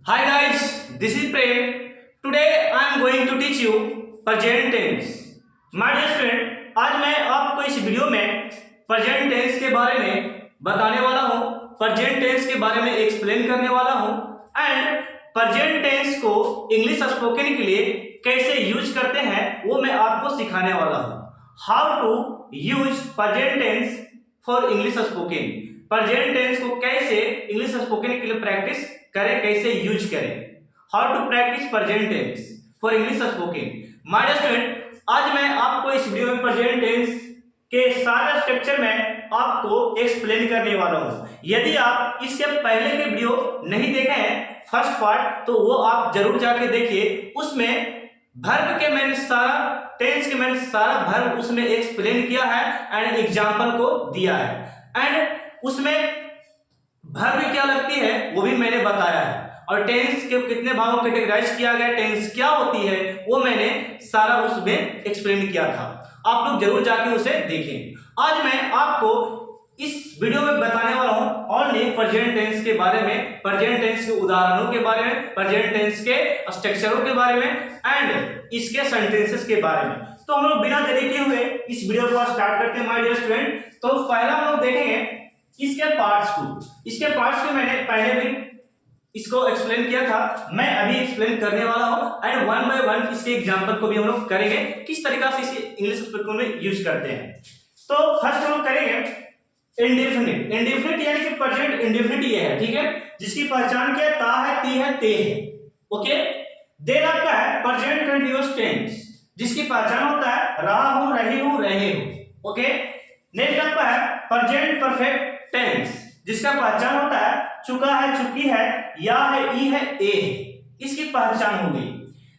Hi guys, this is Prem. Today I am going to teach you present tense. My dear friend, आज मैं आपको इस video में present tense के बारे में बताने वाला हूँ, present tense के बारे में एक्सप्लेन करने वाला हूँ एंड present tense को इंग्लिश स्पोकन के लिए कैसे यूज करते हैं वो मैं आपको सिखाने वाला हूँ. How to use present tense for English spoken. present tense को कैसे इंग्लिश स्पोकन के लिए प्रैक्टिस करें, कैसे यूज करें. How to practice present tense for English spoken. My dear student, आज मैं आपको इस वीडियो में प्रेजेंट टेंस के सारे स्ट्रक्चर में आपको एक्सप्लेन करने वाला हूं. यदि आप इसके पहले के वीडियो नहीं देखे हैं फर्स्ट पार्ट, तो वो आप जरूर जाके देखिए. उसमें वर्ब के मैंने सारा टेंस के मैंने सारा वर्ब उसमें एक्सप्लेन किया है एंड एग्जांपल को दिया है एंड उसमें वर्ब क्या लगती है वो भी मैंने बताया है और टेंस के कितने भागों में कैटेगराइज किया गया, टेंस क्या होती है वो मैंने सारा उसमें एक्सप्लेन किया था. आप लोग जरूर जाके उसे देखें. आज मैं आपको इस वीडियो में बताने वाला हूं ओनली प्रेजेंट टेंस के बारे में, प्रेजेंट टेंस के उदाहरणों के बारे में, प्रेजेंट टेंस के स्ट्रक्चरों के बारे में एंड इसके सेंटेंसेस के बारे में. तो हम लोग बिना देरी किए हुए इस वीडियो को स्टार्ट करते हैं माय डियर स्टूडेंट. तो पहला हम लोग देखेंगे इसके पार्ट्स को. इसके पार्ट्स को मैंने पहले भी इसको एक्सप्लेन किया था, मैं अभी एक्सप्लेन करने वाला हूं एंड वन बाय वन इसके एग्जांपल को भी हम लोग करेंगे किस तरीका से इसे इंग्लिश स्पोकन में यूज करते हैं. तो फर्स्ट हम लोग करेंगे इंडेफिनिट. इंडेफिनिट यानी कि प्रेजेंट इंडेफिनिट ये है, ठीक है, जिसकी पहचान क्या ता है, ती है, ते है. ओके. देन आपका है प्रेजेंट कंटीन्यूअस टेंस, जिसकी पहचान होता है रहा हूं, रही हूं, रहे हो. ओके. नेक्स्ट आपका है प्रेजेंट परफेक्ट टेंस, जिसका पहचान होता है चुका है, चुकी है, या है, ई है, ए है. इसकी पहचान हो गई.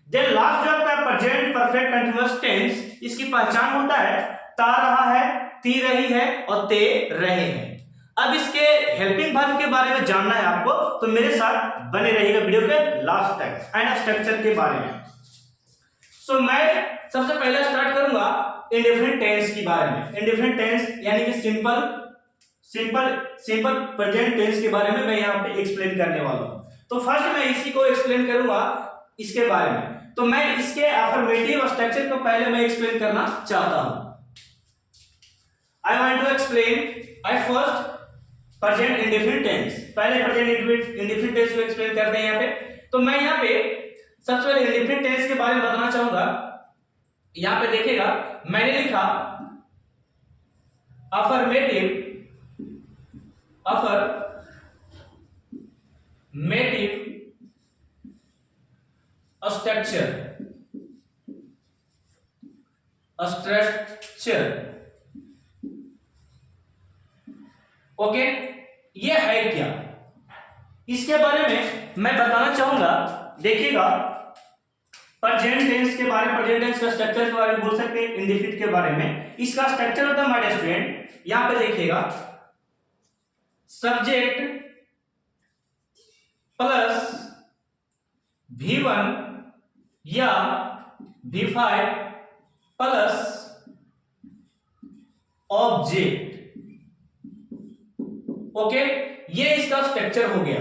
देन लास्ट जो आपका प्रेजेंट परफेक्ट कंटीन्यूअस टेंस, इसकी पहचान होता है ता रहा है, ती रही है और ते रहे हैं. अब इसके हेल्पिंग वर्ब के बारे में जानना है आपको, तो मेरे साथ बने रहिएगा वीडियो के लास्ट तक एंड स्ट्रक्चर के बारे में. सो मैं सबसे पहले स्टार्ट करूंगा इंडेफिनिट टेंस के बारे में. इंडेफिनिट टेंस यानी कि सिंपल प्रेजेंट टेंस के बारे में मैं यहाँ पे एक्सप्लेन करने वाला हूँ. तो फर्स्ट मैं इसी को एक्सप्लेन करूंगा इसके बारे में. तो मैं इसके अफर्मेटिव स्ट्रक्चर को पहले मैं एक्सप्लेन करना चाहता हूँ. I want to explain I first present indefinite tense. पहले प्रेजेंट इंडेफिनिट टेंस को एक्सप्लेन करते हैं यहाँ पे. तो मैं यहाँ पे सबसे पहले इंडेफिनिट टेंस के बारे में बताना चाहूंगा. यहाँ पे देखिएगा मैंने लिखा अफर्मेटिव स्ट्रक्चर. ओके. ये है क्या, इसके बारे में मैं बताना चाहूंगा. देखिएगा प्रेजेंट टेंस के बारे में, प्रेजेंट टेंस का स्ट्रक्चर के बारे में बोल सकते हैं. इंडेफिनिट के बारे में इसका स्ट्रक्चर होता है माय डियर स्टूडेंट. यहां पे देखिएगा सब्जेक्ट प्लस V1 या V5 प्लस ऑब्जेक्ट. ओके. ये इसका स्ट्रक्चर हो गया.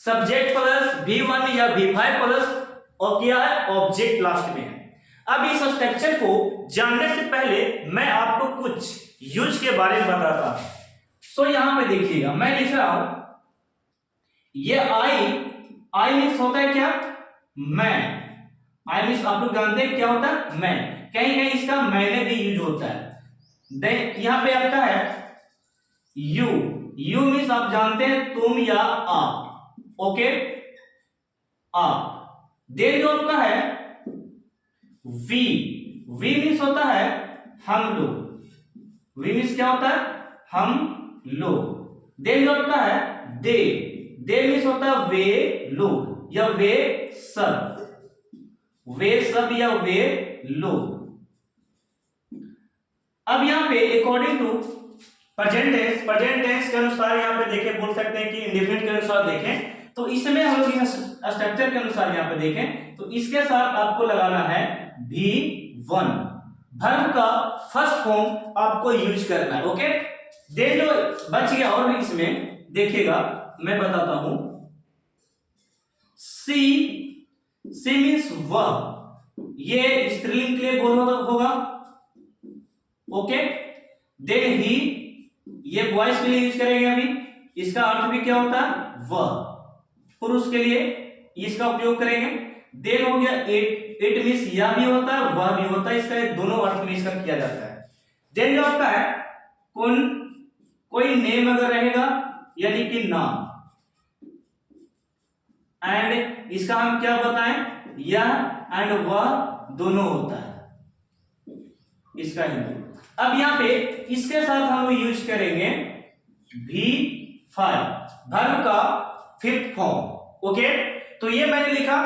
सब्जेक्ट प्लस V1 या V5 प्लस और क्या है ऑब्जेक्ट लास्ट में है. अब इस स्ट्रक्चर को जानने से पहले मैं आपको कुछ यूज के बारे में बताता हूं. सो यहां पे देखिएगा मैं लिख रहा हूं ये आई मीन्स होता है क्या, मैं. आई मीन्स आप लोग जानते हैं क्या होता है, मैं. कहीं कहीं इसका मैंने भी यूज होता है. देन यहां पे आपका है यू मीन्स आप जानते हैं तुम या आप. ओके. आप. देन जो आपका है वी मीन्स होता है हम लोग. वी मीन्स क्या होता है, हम लोग. देन जो आपका है दे मीन्स होता है वे लोग या वे सब. वे सब या वे लोग. अब यहां पे अकॉर्डिंग टू प्रेजेंट टेंस के अनुसार यहां पे देखें, बोल सकते हैं कि इंडेफिनिट के अनुसार देखें, तो इसमें हम लोग स्ट्रक्चर के अनुसार यहां पे देखें तो इसके साथ आपको लगाना है V1. वर्ब का फर्स्ट फॉर्म आपको यूज करना है. ओके. देन जो बच गया और भी इसमें देखिएगा मैं बताता हूं सी, सी मीन्स वह, ये स्त्रीलिंग के लिए बोल होगा, ओके। देन ही, ये बॉयज के लिए यूज करेंगे अभी, इसका अर्थ भी क्या होता है, वह, पुरुष के लिए इसका उपयोग करेंगे। देन हो गया इट, इट मीन्स यह भी होता है वह भी होता है, इसका दोनों अर्थ में इसका किया जाता है। देन जो आपका है कौन, कोई नेम अगर रहेगा यानी कि नाम, एंड इसका हम क्या बताएं, यह एंड वह दोनों होता है इसका हिंदी। अब यहां पे इसके साथ हम यूज करेंगे V5, वर्ब का फिफ्थ फॉर्म, ओके। तो ये मैंने लिखा,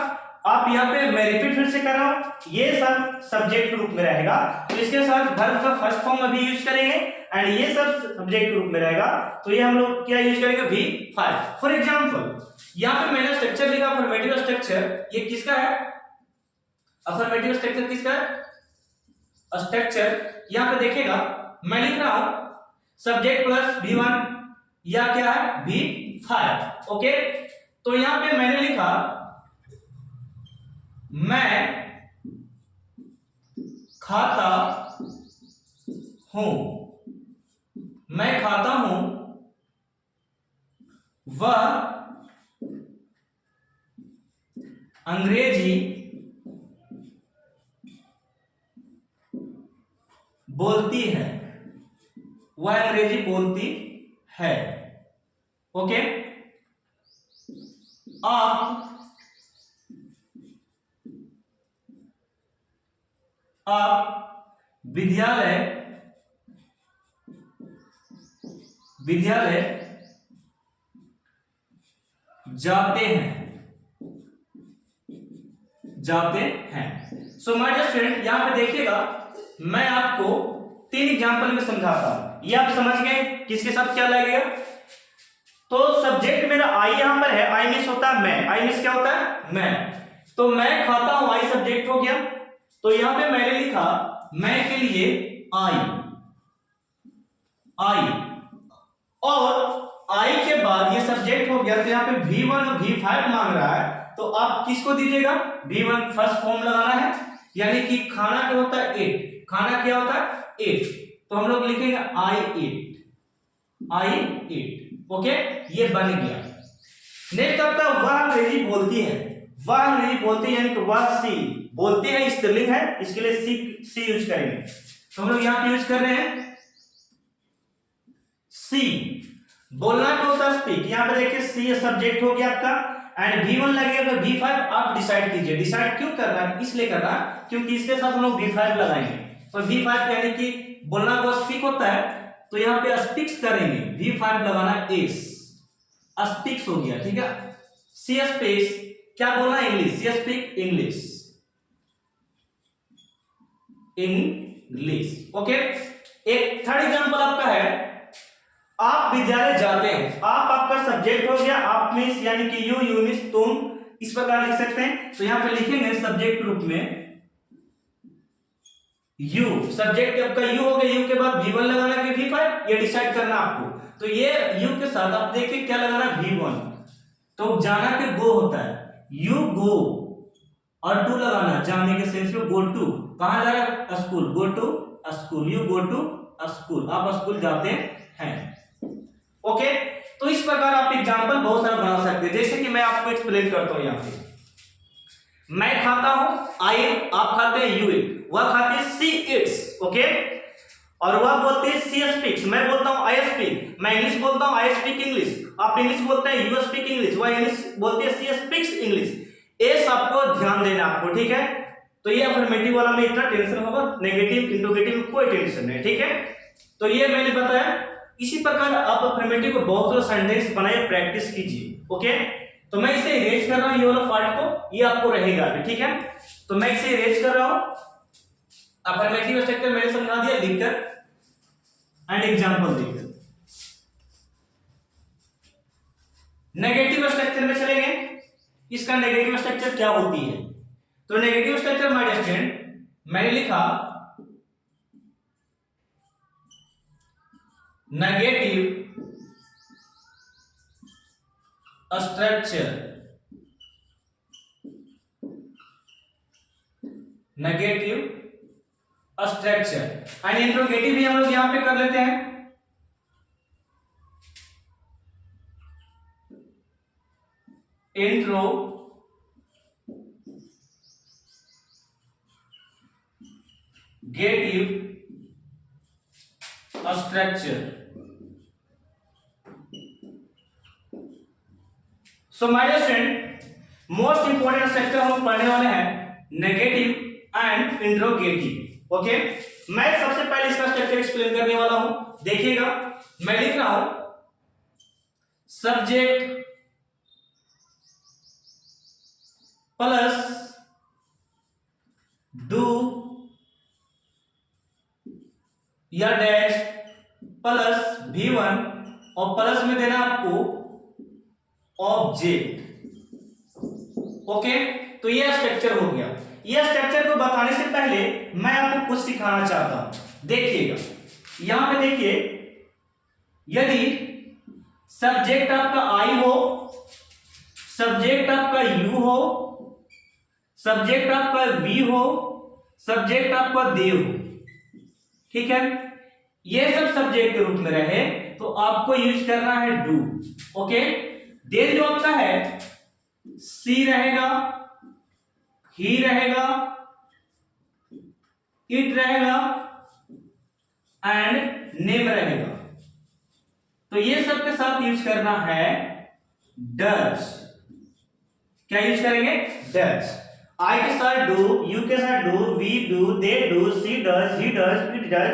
आप यहाँ पे मैं रिपीट फिर से कर रहा हूं, ये सब सब्जेक्ट रूप में रहेगा, तो इसके साथ वर्ब का फर्स्ट फॉर्म अभी यूज करेंगे एंड ये सब सब्जेक्ट रूप में रहेगा, तो ये हम लोग क्या यूज करेंगे, V5। फॉर एग्जांपल यहाँ पे मैंने स्ट्रक्चर लिखा अफर्मेटिव स्ट्रक्चर, ये किसका है, अफर्मेटिव स्ट्रक्चर किसका है, स्ट्रक्चर यहाँ पे देखिएगा मैं लिख रहा हूं सब्जेक्ट प्लस V1 या क्या है, V5, ओके। तो यहां पे मैंने लिखा मैं खाता हूं, मैं खाता हूं, वह अंग्रेजी बोलती है, वह अंग्रेजी बोलती है, ओके। आप विद्यालय जाते हैं। सो माय डियर स्टूडेंट, यहां पे देखिएगा मैं आपको 3 एग्जांपल में समझाता हूं, ये आप समझ गए किसके साथ क्या लगेगा। तो सब्जेक्ट मेरा आई यहां पर है, आई मीन्स होता है मैं, आई मीन्स क्या होता है, मैं, तो मैं खाता हूं, आई सब्जेक्ट हो गया। तो यहां पे मैंने लिखा मैं के लिए आई, और आई के बाद ये सब्जेक्ट हो गया, तो यहाँ पे V1 और V5 मांग रहा है, तो आप किसको दीजिएगा, V1 फर्स्ट फॉर्म लगाना है, यानी कि खाना क्या होता है, एट, खाना क्या होता है, एट, तो हम लोग लिखेंगे I eat, ओके, ये बन गया। नेक्स्ट आता है वह अंग्रेजी बोलती है, वह अंग्रेजी बोलती है यानी कि वह सी बोलती है, स्त्रीलिंग है, इसके लिए सी यूज करेंगे, तो हम लोग यहाँ पे यूज कर रहे हैं सी। बोलना क्या होता है, स्पीक, यहाँ पे देखिए सी सब्जेक्ट हो गया आपका एंड V1 लगेगा, तो V5 आप डिसाइड कीजिए, डिसाइड क्यों कर रहा है, इसलिए कर रहा है क्योंकि इसके साथ हम लोग V5 लगाएंगे, तो V5 यानी कि बोलना को स्पीक होता है, तो यहाँ पे स्पीक्स करेंगे, V5 लगाना एस, स्पीक्स हो गया, ठीक है। सी स्पीक्स क्या बोलना, इंग्लिश, सी स्पीक इंग्लिश, ओके। एक थर्ड एग्जांपल आपका है आप विद्यालय जाते हैं, आप आपका सब्जेक्ट हो गया, आप मीन्स यानी कि यू मीन्स तुम, इस प्रकार लिख सकते हैं। तो यहां पे लिखेंगे सब्जेक्ट रूप में यू, सब्जेक्ट आपका यू हो गया, यू के बाद V1 लगाना कि V5, ये डिसाइड करना आपको। तो ये यू के साथ आप देखिए क्या लगाना, V1, तो जाना के गो होता है, यू गो, और टू लगाना जाने के सेंस में, गो टू, कहां जा रहा है, school, go to school, you go to school, आप स्कूल जाते हैं, ओके। तो इस प्रकार आप एग्जांपल बहुत सारा बना सकते हैं, जैसे कि मैं आपको एक्सप्लेन करता हूं। यहां पे मैं खाता हूं, आई, आप खाते हैं, यू इट, वह खाते हैं, सी इट्स, ओके, और वह बोलते हैं सी स्पीक्स, मैं बोलता हूं आई स्पीक, मैं इंग्लिश बोलता हूं आई स्पीक इंग्लिश, आप इंग्लिश बोलते हैं यू स्पीक इंग्लिश, वह इंग्लिश बोलते हैं सी स्पीक्स इंग्लिश। ये सबको ध्यान देना आपको, ठीक है। तो ये अफर्मेटिव वाला में इतना टेंशन होगा, नेगेटिव इंट्रोगेटिव में कोई टेंशन नहीं, ठीक है। तो ये मैंने बताया, इसी प्रकार आप अफर्मेटिव को बहुत सारे सेंटेंस बनाए, प्रैक्टिस कीजिए, ओके। तो मैं इसे इरेज कर रहा हूं, ये वाला पार्ट को, ये आपको रहेगा अभी, ठीक है। तो मैं इसे इरेज कर रहा हूं, अफर्मेटिव स्ट्रक्चर मैंने समझा दिया लिखकर एंड एग्जांपल देकर। नेगेटिव स्ट्रक्चर में चलेंगे, इसका नेगेटिव स्ट्रक्चर क्या होती है। तो negative structure my dear student, मैंने लिखा negative structure negative structure and interrogative भी हम लोग यहां पे कर लेते हैं। Interrogative structure. So my dear student, most important structure हम पढ़ने वाले हैं नेगेटिव एंड इंट्रोगेटिव। ओके, मैं सबसे पहले इसका स्ट्रक्चर एक्सप्लेन करने वाला हूं। देखिएगा, मैं लिख रहा हूं सब्जेक्ट प्लस डू या डैश प्लस V1 और प्लस में देना आपको ऑब्जेक्ट। ओके, तो यह स्ट्रक्चर हो गया। यह स्ट्रक्चर को बताने से पहले मैं आपको कुछ सिखाना चाहता हूं। देखिएगा, यहां पे देखिए, यदि सब्जेक्ट आपका आई हो, सब्जेक्ट आपका यू हो, सब्जेक्ट आपका वी हो, सब्जेक्ट आपका दे हो, ठीक है, ये सब सब्जेक्ट के रूप में रहे तो आपको यूज करना है डू। ओके, देन जो आपका है सी रहेगा, ही रहेगा, इट रहेगा एंड नेम रहेगा। तो ये सब के साथ यूज करना है डज। क्या यूज करेंगे? डज। आई के साथ डू, यू के साथ do, we do, they do, she does, he does, it does,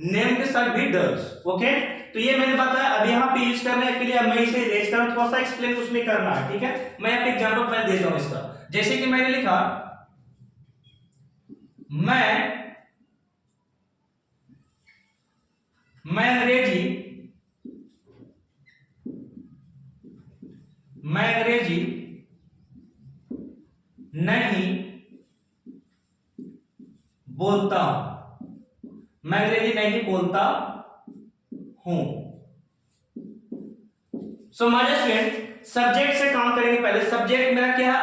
name के साथ भी डज। ओके, तो ये मैंने बताया। अब यहाँ पे यूज करने के लिए अब मैं इसे इरेज करूं, थोड़ा सा एक्सप्लेन उसमें करना है, ठीक है। मैं यहाँ पे एग्जांपल पहले देता हूं इसका। जैसे कि मैंने लिखा मैं अंग्रेजी नहीं बोलता हूं, मैं अंग्रेजी नहीं बोलता हूं। सो माय स्टूडेंट, सब्जेक्ट से काम करेंगे। पहले सब्जेक्ट मेरा क्या है?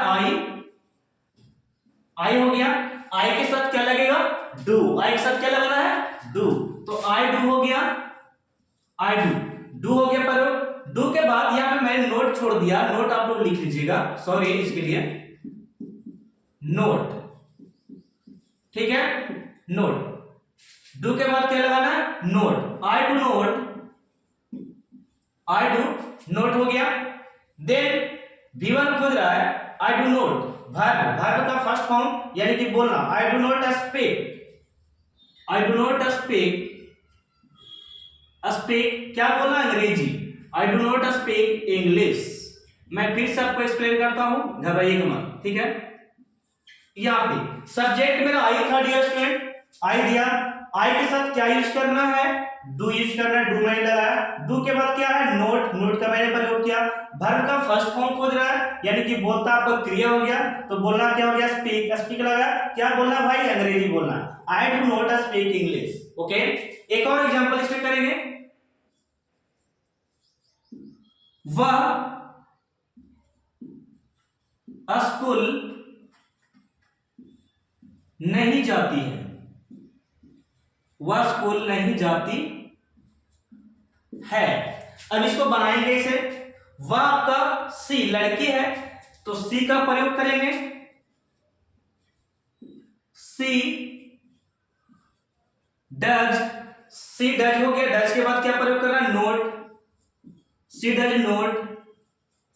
आई हो गया। आई के साथ क्या लगेगा? डू। आई के साथ क्या लगाना है? डू। तो आई डू हो गया, आई डू हो गया। पर डू के बाद यहां पे मैंने नोट छोड़ दिया, नोट आप लोग लिख लीजिएगा, सॉरी इसके लिए, नोट, ठीक है, नोट। डू के बाद क्या लगाना है? Not. I do not, I do not हो गया। देन V1 खोज रहा है, I do not, verb, verb का फर्स्ट फॉर्म यानी कि बोलना, I do not speak, I do not speak, speak क्या बोलना? अंग्रेजी, I do not speak English. मैं फिर से आपको एक्सप्लेन करता हूं, घबराइएगा मत, ठीक है। यहां पे सब्जेक्ट मेरा आई था डियर स्टूडेंट, आई दिया। आई के साथ क्या यूज करना है? डू यूज करना है, डू मैंने लगाया। डू के बाद क्या है? नोट, नोट का मैंने प्रयोग किया। वर्ब का फर्स्ट फॉर्म खोज रहा है यानी कि बोलता आपका क्रिया हो गया, तो बोलना क्या हो गया? स्पीक, स्पीक लगा। क्या बोलना भाई? अंग्रेजी बोलना, I do not speak English. Okay, एक और एग्जांपल इसमें करेंगे। वह स्कूल नहीं जाती है, वह स्कूल नहीं जाती है। अब इसको बनाएंगे इसे। वह आपका सी लड़की है तो सी का प्रयोग करेंगे, सी डज, सी डज हो गया। डज के बाद क्या प्रयोग करना है? Not, she does not,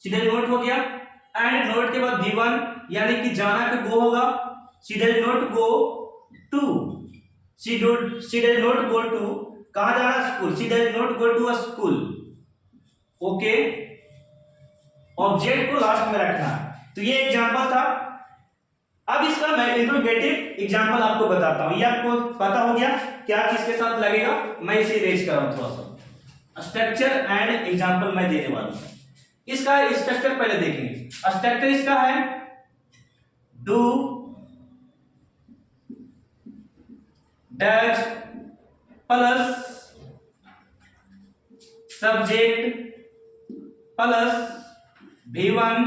she does not हो गया। एंड नोट के बाद V1 यानी कि जाना का गो होगा, she does not go to, she does not go to, कहां जाना? School, she does not go to a school. Okay, object को लास्ट में रखना है। तो ये एग्जांपल था। अब इसका मैं इंट्रोगेटिव एग्जांपल आपको बताता हूं। ये आपको पता हो गया क्या किसके साथ लगेगा। मैं इसे इरेज कर रहा हूं, थोड़ा सा स्ट्रक्चर एंड एग्जांपल मैं देने वाला हूं। इसका स्ट्रक्चर पहले देखेंगे। स्ट्रक्चर इसका है do, does plus subject plus V1,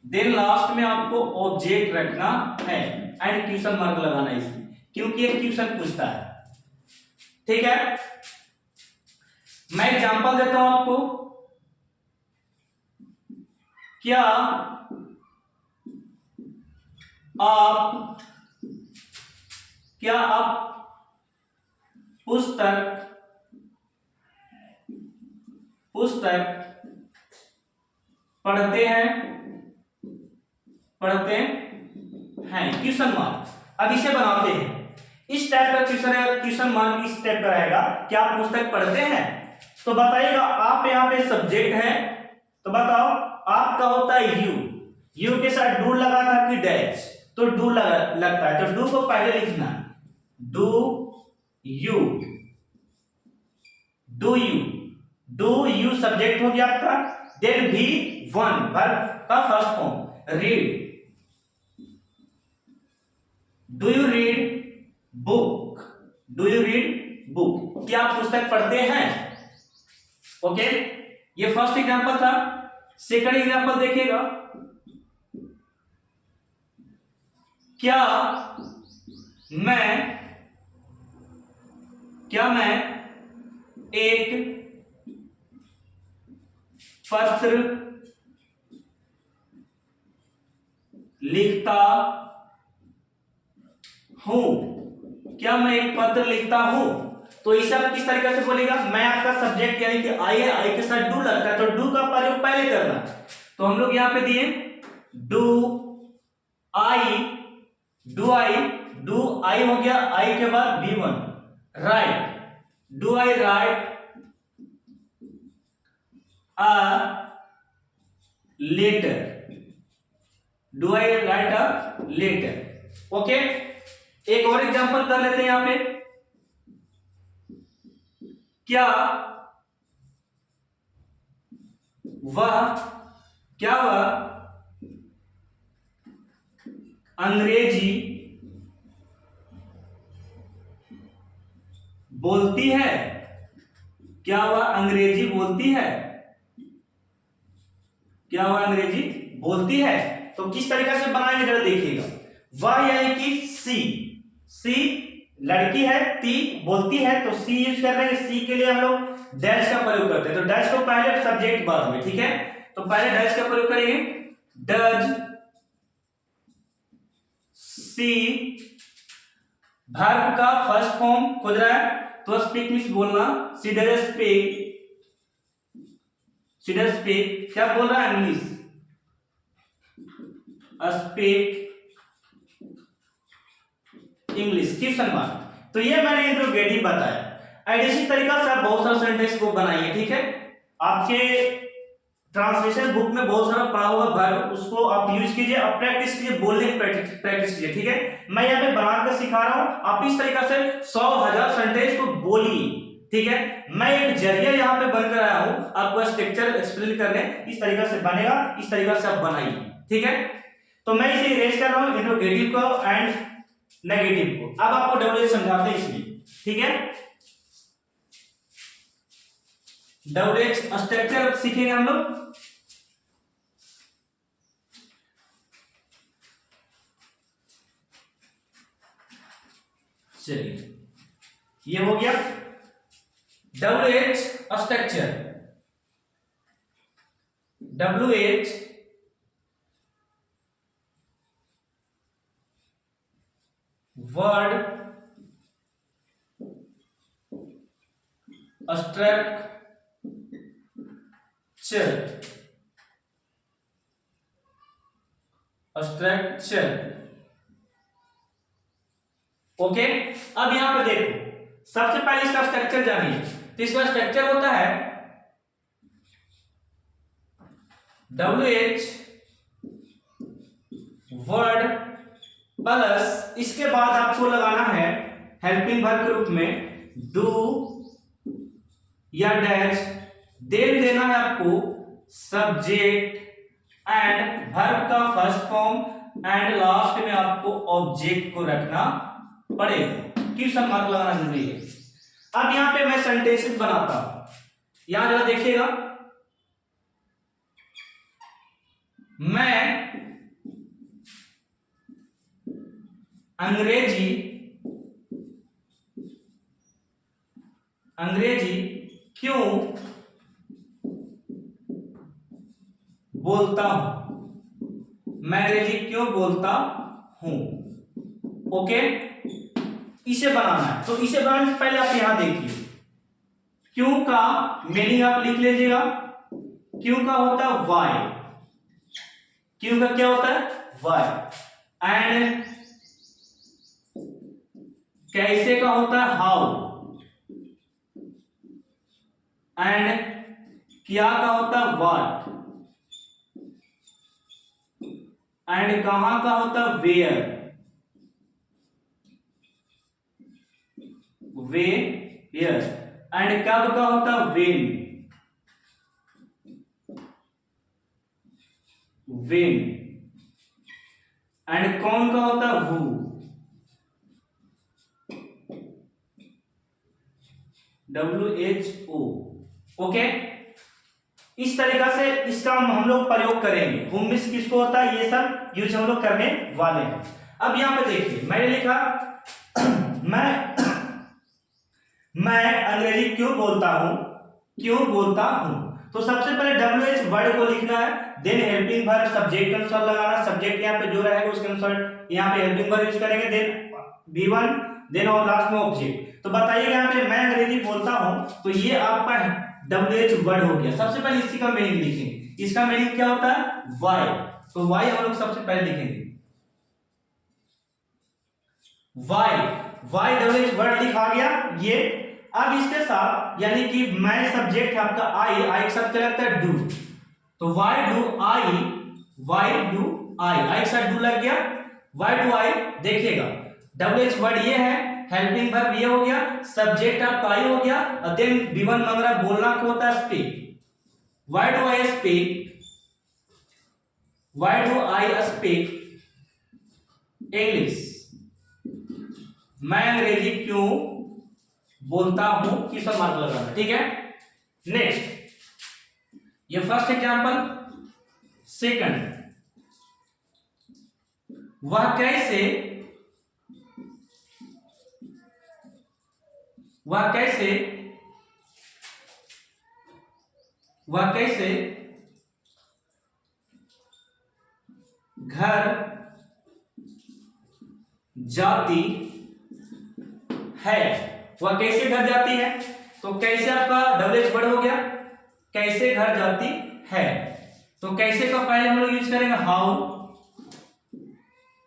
then last में आपको ऑब्जेक्ट रखना है। एंड क्वेश्चन मार्क लगाना है इसमें, क्योंकि एक क्वेश्चन पूछता है। ठीक है, मैं एग्जांपल देता हूं आपको। क्या आप पुस्तक पढ़ते हैं क्वेश्चन मार्क। अब इसे बनाते हैं, इस टाइप का क्वेश्चन है, क्वेश्चन मार्क इस टाइप का रहेगा। क्या आप पुस्तक पढ़ते हैं? तो बताइएगा, आप यहाँ पे सब्जेक्ट है, तो बताओ आपका होता है यू के साथ डू लगा था कि डैश, तो डू लगता है, तो डू को पहले लिखना, डू यू सब्जेक्ट हो गया आपका। देन भी वन वर्ब का first form, read, do you read book, क्या आप पुस्तक पढ़ते हैं? ओके, ये फर्स्ट एग्जांपल था। सेकंड एग्जांपल देखिएगा, क्या मैं एक पत्र लिखता हूं? तो इसे आप किस तरीके से बोलेगा? मैं आपका सब्जेक्ट यानी कि आई है, आई के साथ डू लगता है, तो डू का प्रयोग पहले करना। तो हम लोग यहां पे दिए डू आई हो गया, आई के बाद V1, right, do I write a letter, okay. एक और एग्जांपल कर लेते हैं यहां पे, क्या वह अंग्रेजी बोलती है? क्या वह अंग्रेजी बोलती है? तो किस तरीके से बनाएंगे जरा देखिएगा। वह यानी कि सी लड़की है, ती बोलती है, तो सी यूज कर रहे हैं। सी के लिए हम लोग डैश का प्रयोग करते हैं, तो डैश को पहले, सब्जेक्ट बाद में, ठीक है। तो पहले डैश का प्रयोग करेंगे, डज सी, वर्ब का फर्स्ट फॉर्म खोज रहा है, तो स्पीक मींस बोलना, सी डज स्पीक, क्या बोल रहा है? English, speak English, question mark. तो ये मैंने इंट्रोगेटिव बताया। इसी तरीका से आप बहुत सारे सेंटेंस को बनाइए, ठीक है। आपके ट्रांसलेशन बुक में बहुत सारा पढ़ा हुआ वर्ब, उसको आप यूज कीजिए, आप प्रैक्टिस कीजिए, बोलने की प्रैक्टिस कीजिए, ठीक है। मैं यहाँ पे बनाकर सिखा रहा हूँ, आप इस तरीका से 100,000 सेंटेंस को बोलिए, ठीक है। मैं एक जरिया यहाँ पे बनकर आया हूँ आपको स्ट्रक्चर एक्सप्लेन करने, इस तरीका से बनेगा, इस तरीका से आप बनाइए, ठीक है। तो मैं इसे इरेज कर रहा हूँ, इंट्रोगेटिव को एंड नेगेटिव को। अब आपको डब्ल्यूएच समझाते हैं इसमें, ठीक है। डब्ल्यूएच स्ट्रक्चर सीखेंगे हम लोग। चलिए, ये हो गया WH structure. WH word structure, okay. अब यहां पर देखो, सबसे पहले इसका स्ट्रक्चर जानिए। तो इसका स्ट्रक्चर होता है WH वर्ड प्लस, इसके बाद आपको लगाना है हेल्पिंग वर्ब के रूप में डू या डैश, देन देना है आपको सब्जेक्ट एंड वर्ब का फर्स्ट फॉर्म, एंड लास्ट में आपको ऑब्जेक्ट को रखना पड़ेगा, क्वेश्चन मार्क लगाना जरूरी है। अब यहां पे मैं सेंटेंसेस बनाता हूं, यहां जरा देखिएगा, अंग्रेजी क्यों बोलता हूं, मैं अंग्रेजी क्यों बोलता हूं। ओके, इसे बनाना है। तो इसे बनाने से पहले आप यहां देखिए, क्यों का मीनिंग आप लिख लीजिएगा। क्यों का होता है वाई, क्यों का क्या होता है वाई। एंड कैसे का होता है हाउ। एंड क्या का होता है व्हाट। एंड कहां का होता है वेयर, वेयर। एंड कब का होता है व्हेन, व्हेन। एंड कौन का होता है हु, WHO। ओके, इस तरीका से इसका हम लोग प्रयोग करेंगे। होम मिस किसको होता है, ये सब यूज हम लोग करने वाले हैं। अब यहां पे देखिए मैंने लिखा मैं अंग्रेजी क्यों बोलता हूं, क्यों बोलता हूं। तो सबसे पहले WH वर्ड को लिखना है, देन हेल्पिंग वर्ब सब्जेक्ट के अनुसार लगाना, सब्जेक्ट यहां पे जो रहेगा उसके अनुसार यहां पे हेल्पिंग वर्ब यूज करेंगे, देन V1, देन और लास्ट में ऑब्जेक्ट। तो बताइए यहां पे मैं अंग्रेजी बोलता हूं, तो ये आपका WH वर्ड हो गया। सबसे पहले इसी का मीनिंग लिखेंगे, इसका मीनिंग क्या होता है वाई। तो वाई हम लोग सबसे पहले लिखेंगे, वाई, वाई WH वर्ड लिखा गया ये। अब इसके साथ यानी कि मैं सब्जेक्ट है आपका आई के साथ क्या लगता है डू। तो why do I, why do I के साथ डू लग गया, वाई डू आई। देखिएगा WH वर्ड ये है, हेल्पिंग वर्ब ये हो गया, सब्जेक्ट आपका आई हो गया, और देन V1 मांग रहा बोलना क्या होता है speak. Why do I speak, why do I speak English, मैं अंग्रेजी क्यों बोलता हूं, किस मार्क लगाना। ठीक है, नेक्स्ट ये फर्स्ट एग्जांपल। सेकंड, वह कैसे घर जाती है, वह कैसे घर जाती है। तो कैसे आपका WH वर्ड हो गया, कैसे घर जाती है। तो कैसे का पहले हम लोग यूज करेंगे हाउ,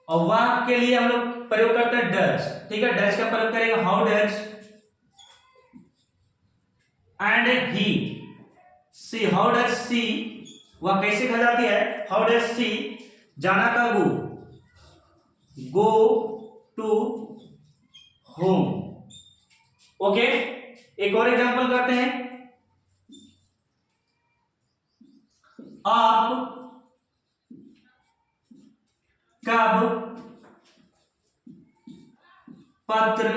और वह के लिए हम लोग प्रयोग करते हैं डज। ठीक है, डज का प्रयोग करेंगे how does. And he, she, how does she, वह कैसे घर जाती है, हाउ डज सी। जाना का गो टू होम। ओके, एक और एग्जांपल करते हैं। आप कब पत्र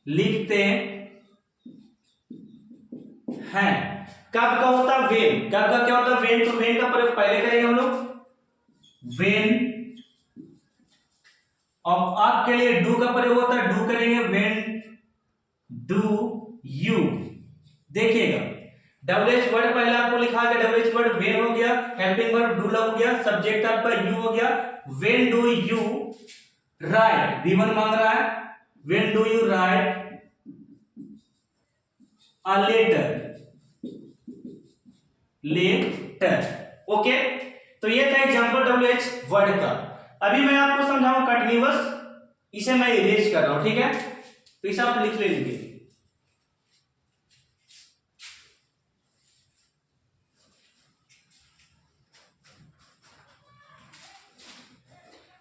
लिखते हैं। कब का होता है वेन, कब का क्या होता है वेन। तो वेन का प्रयोग पहले करेंगे हम लोग वेन। और आपके लिए डू का प्रयोग होता है, डू करेंगे वेन डू यू। देखिएगा WH वर्ड पहले आपको लिखा गया, WH वर्ड वेन हो गया, हेल्पिंग वर्ब डू हो गया, सब्जेक्ट आपका यू हो गया। When do you right, V1 मांग रहा है, when do you write a letter, letter. Okay, तो ये था एग्जांपल WH वर्ड का। अभी मैं आपको समझाऊं कंटीन्यूअस, इसे मैं इरेज कर रहा हूं। ठीक है, तो इसे आप लिख लीजिए।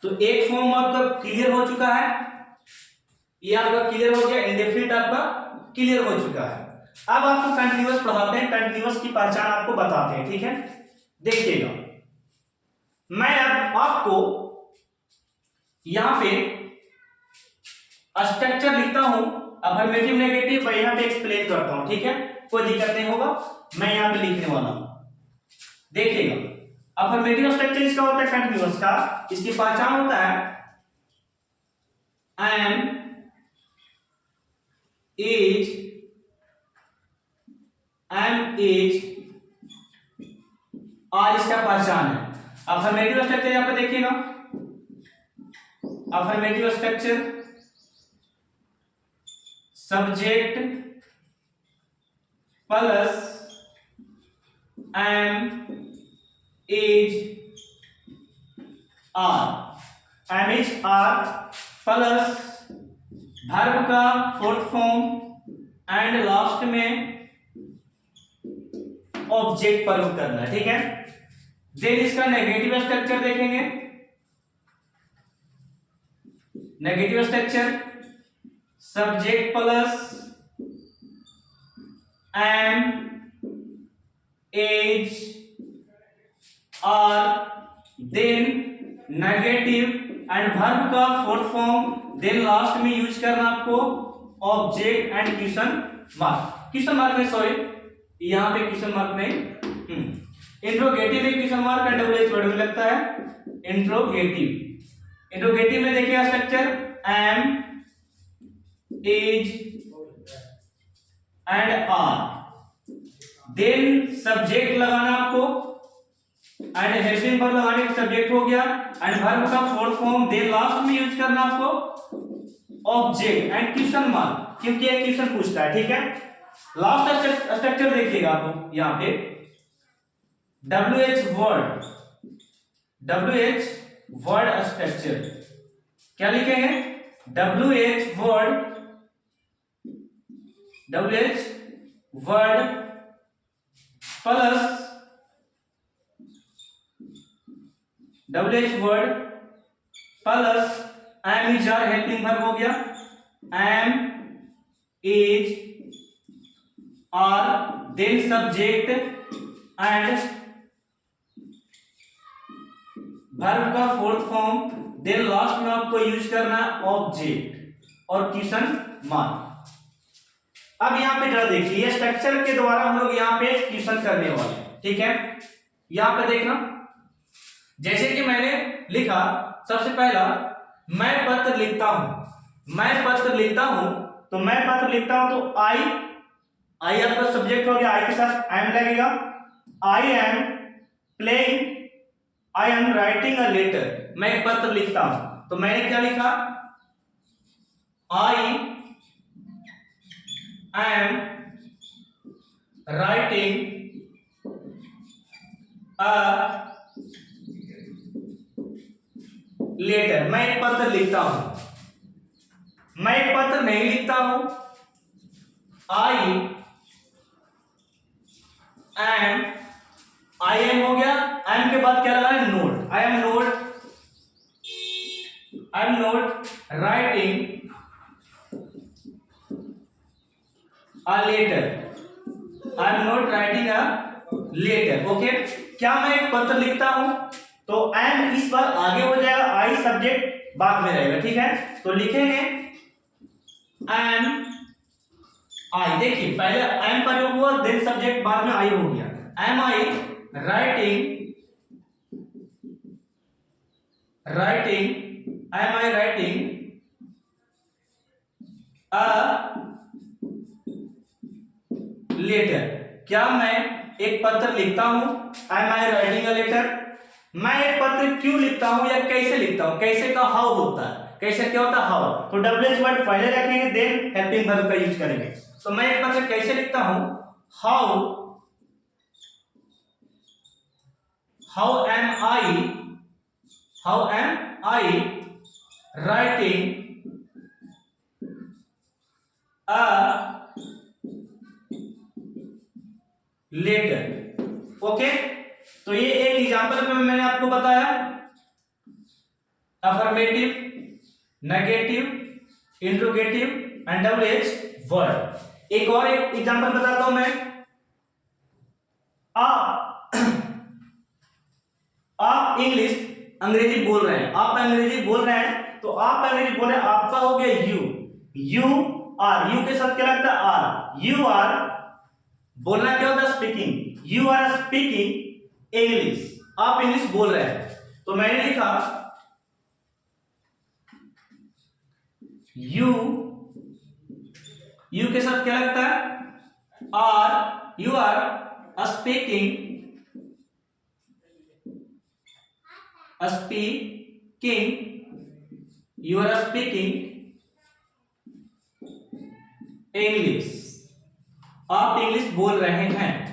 तो एक फॉर्म आपका क्लियर हो चुका है, ये आपका क्लियर हो गया, इंडेफिनिट आपका क्लियर हो चुका है। अब आपको कंटीन्यूअस पढ़ाते हैं, कंटीन्यूअस की पहचान आपको बताते हैं। ठीक है, देखिएगा मैं अब आपको यहां पे स्ट्रक्चर लिखता हूं, अफर्मेटिव नेगेटिव मैं यहां पे एक्सप्लेन करता हूं। ठीक है, कोई दिक्कत नहीं होगा, मैं यहां पे लिखने वाला हूं। देखिएगा अफर्मेटिव स्ट्रक्चर इसका होता है कंटीन्यूअस का, इसकी पहचान होता है एम इज और इसका पहचान है। अफर्मेटिव स्ट्रक्चर यहां पे देखिएगा, affirmative structure subject plus am is are plus verb का फोर्थ फॉर्म एंड लास्ट में ऑब्जेक्ट प्रयोग करना है, ठीक है। देन इसका नेगेटिव स्ट्रक्चर देखेंगे, negative structure subject plus am is are then negative and verb का फोर्थ फॉर्म, देन लास्ट में यूज करना आपको object and question mark. Question mark में सॉरी यहां पे क्वेश्चन मार्क नहीं, इंट्रोगेटिव में question mark and double H word में लगता है इंट्रोगेटिव। इंट्रोगेटिव में देखिए structure am is and are, then subject लगाना आपको एंड हेल्पिंग वर्ब लगाने का सब्जेक्ट हो गया एंड वर्ब का फोर्थ फॉर्म, देन लास्ट में यूज करना आपको ऑब्जेक्ट एंड क्वेश्चन मार्क, क्योंकि ये क्वेश्चन पूछता है, ठीक है। लास्ट स्ट्रक्चर देखिएगा आप यहां पे WH वर्ड स्ट्रक्चर क्या लिखेंगे, WH word plus am is are helping verb हो गया, am is are then subject and verb का फोर्थ फॉर्म, देन लास्ट में आपको यूज करना ऑब्जेक्ट और क्वेश्चन मार्क। अब यहां पे जरा देखिए, ये स्ट्रक्चर के द्वारा हम लोग यहां पे क्वेश्चन करने वाले हैं, ठीक है। यहां पे देखना, जैसे कि मैंने लिखा सबसे पहला मैं पत्र लिखता हूं, मैं पत्र लिखता हूं, तो मैं पत्र लिखता हूं तो आई आपका सब्जेक्ट हो गया, आई के साथ एम लगेगा, I am playing, I am writing a letter, मैं एक पत्र लिखता हूं, तो मैंने क्या लिखा, I am writing a letter, मैं एक पत्र लिखता हूं। मैं एक पत्र नहीं लिखता हूं, आई एम हो गया, एम के बाद क्या लगा है, not, I am not writing a letter, I am not writing a letter, okay. क्या मैं एक पत्र लिखता हूं, तो एम इस बार आगे हो जाएगा, आई सब्जेक्ट बाद में रहेगा, ठीक है। तो लिखेंगे एम आई, देखिए पहले एम प्रयोग हुआ, देन सब्जेक्ट बाद में आई हो गया, am I writing am I writing a letter, क्या मैं एक पत्र लिखता हूं, am I writing a letter. मैं एक पत्र क्यों लिखता हूं या कैसे लिखता हूं, कैसे का हाउ होता है, कैसे क्या होता है हाउ, तो WH वर्ड पहले रखेंगे, देन हेल्पिंग वर्ब का यूज करेंगे। तो मैं एक पत्र कैसे लिखता हूं, how am I writing a letter, okay. तो ये एक एग्जांपल में मैंने आपको बताया affirmative, negative, interrogative and WH word. एक और एक एग्जांपल बताता हूं मैं, आप इंग्लिश अंग्रेजी बोल रहे हैं, आप अंग्रेजी बोल रहे हैं, तो आप अंग्रेजी बोल रहे हैं, आपका हो गया यू आर, यू के साथ क्या लगता है आर, यू आर बोलना क्या होता है speaking, you are speaking English, आप इंग्लिश बोल रहे हैं। तो मैंने लिखा यू के साथ क्या लगता है are, you are speaking you are speaking English, आप इंग्लिश बोल रहे हैं।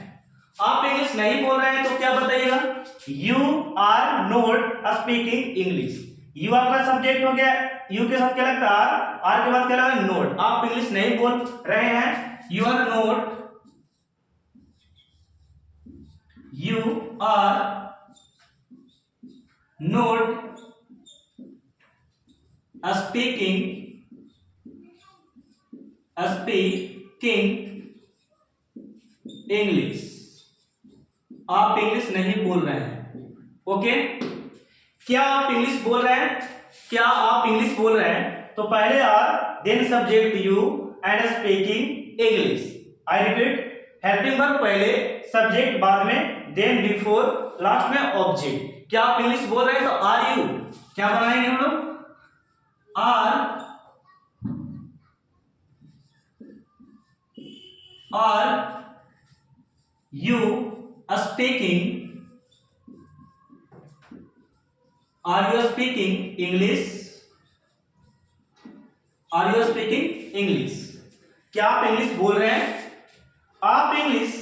आप इंग्लिश नहीं बोल रहे हैं तो क्या बताइएगा, you are not speaking English. You आपका सब्जेक्ट हो गया, यू के साथ क्या लगता है आर के बाद क्या लगा नोट, आप इंग्लिश नहीं बोल रहे हैं, you are not speaking English, आप इंग्लिश नहीं बोल रहे हैं। ओके, क्या आप इंग्लिश बोल रहे हैं, क्या आप इंग्लिश बोल रहे हैं, तो पहले are then subject you and speaking English. I repeat, helping verb पहले, सब्जेक्ट बाद में, देन बिफोर, लास्ट में ऑब्जेक्ट। क्या आप इंग्लिश बोल रहे हैं, तो आर यू क्या बनाएंगे हम लोग, are you speaking English, are you speaking English, क्या आप इंग्लिश बोल रहे हैं। आप इंग्लिश